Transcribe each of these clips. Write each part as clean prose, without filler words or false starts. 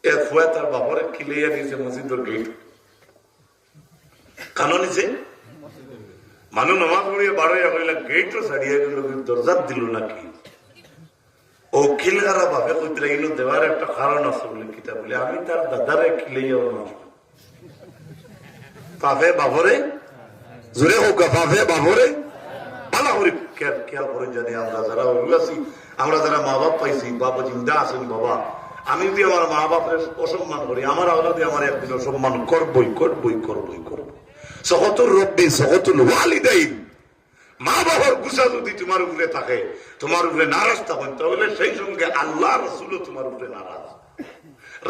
এর ফুয়া তার বাবারে কিলাইয়া নিয়েছে মসজিদের গেট। কেন নিছে? মানুষ নামাজ পড়িয়ে বারোয়া কইলা গেটও ছাড়িয়ে গেল, দরজা দিল নাকি? ও খিলগারা ভাবে কইতে গেল দেওয়ার একটা কারণ আছে বলে। কিতা বলে? আমি তার দাদারে খিলাইয়া বাপে বাবরে জোরে হোক, বাপে বাবরে ভালো করে খেয়াল করে জানি। আমরা যারা আছি, আমরা যারা মা বাপ পাইছি, বাবা জিন্দা আছেন, বাবা আমি যদি আমার মা বাপের অসম্মান করি, আমার আওলাদে আমার একদিন অসম্মান করবই করবই করবই করবো। সহতুর রব্বি সহতুল ওয়ালিদাইন, মা বাবার গুছা যদি তোমার উপরে থাকে, তোমার উপরে নারাজ থাকেন, তাহলে সেই সঙ্গে আল্লাহ রাসূলও তোমার উপরে নারাজ।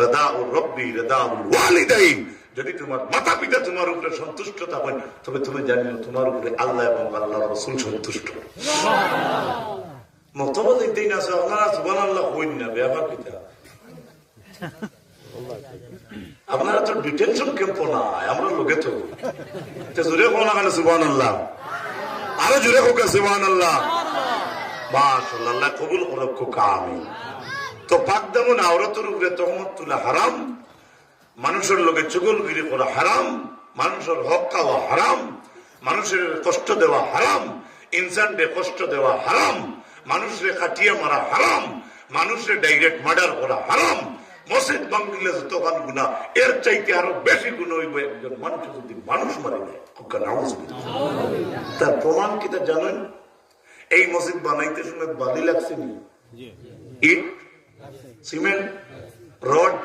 রিদাউর রব্বি রিদাউল ওয়ালিদাইন, যদি তোমার মাতা পিতা তোমার উপরে সন্তুষ্ট থাকেন, তবে তুমি জানিও তোমার উপরে আল্লাহ এবং আল্লাহর রাসূল সন্তুষ্ট। মতবাদ দিন আছে, আপনারা সুবহানাল্লাহ কইন না, ব্যাপার কিতা? আপনারা তো ডিটেনশন ক্যাম্প না, আমরা লোকে তো জোরে কোন না, সুবহানাল্লাহ আরো জোরে হোক সুবহানাল্লাহ। মাশাআল্লাহ, কবুল করুক কামি। তো পাক দামন আওরাতের উপরে তহমত তুলা হারাম, মানুষের লোকে চুগলগিরি করা হারাম, মানুষের হক খাওয়া হারাম, মানুষের কষ্ট দেওয়া হারাম, ইনসানকে কষ্ট দেওয়া হারাম, মানুষের কাটিয়ে মারা হারাম, মানুষের ডাইরেক্ট মার্ডার করা হারাম। মসজিদ ভাঙলে যতক্ষণ গুনাহ, এর চাইতে আরো বেশি গুনাহ হইব একজন মানুষ যদি মানুষ মারে দেয়। তার প্রমাণ কি তা জানেন? এই মসজিদ বানাইতে সময় বালি লাগছে নি, ইট সিমেন্ট রড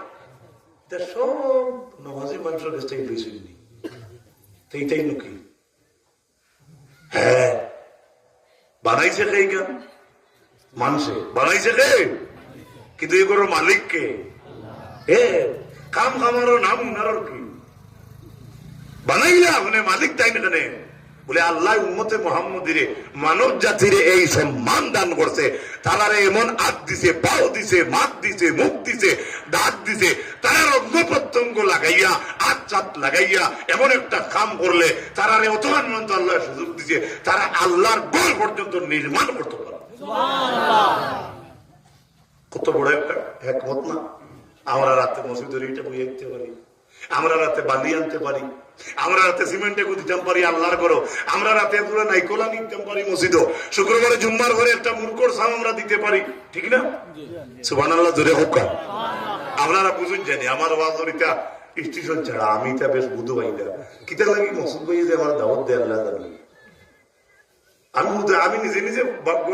সব নমাজি মানুষের কাছ থেকে বেশি নি, এইটাই নাকি? হ্যাঁ, বানাইছে কে? কেন মানুষে বানাইছে কে? কিন্তু এগুলো মালিক কে? কাম কামারও নাম উনার কি বানাইলা মানে মালিক তাই না? কেন বলে আল্লাহ উম্মতে মুহাম্মদীরে মানব জাতিরে এই সম্মান দান করছে, তারারে এমন হাত দিছে, পাও দিছে, মাথ দিছে, মুখ দিছে, দাঁত দিছে, তারা অঙ্গ প্রত্যঙ্গ লাগাইয়া হাত চাপ লাগাইয়া এমন একটা কাম করলে তারারে অতমান মন্ত আল্লাহ সুযোগ দিছে, তারা আল্লাহর ঘর পর্যন্ত নির্মাণ করতে পারে। কত বড় একটা হিকমত না? আমরা রাতে মসজিদের ইটা বইয়ে দিতে পারি, আমরা রাতে বালি আনতে পারি, আমরা রাতে সিমেন্টে দিতাম পারি আল্লাহর করো, আমরা রাতে পুরো নাইকোলা নিতাম পারি মসজিদ, শুক্রবারে জুম্মার ঘরে একটা মুরকোর সাম আমরা দিতে পারি, ঠিক না? সুবহানাল্লাহ জোরে হোক। আপনারা বুঝুন জানি আমার ওয়াজরিটা স্টেশন ছাড়া আমি তা বেশ বুধু ভাই না কিতা লাগি মসজিদ ভাই যে আমার দাওয়াত দেয় আল্লাহ জানি। আমি নিজে নিজে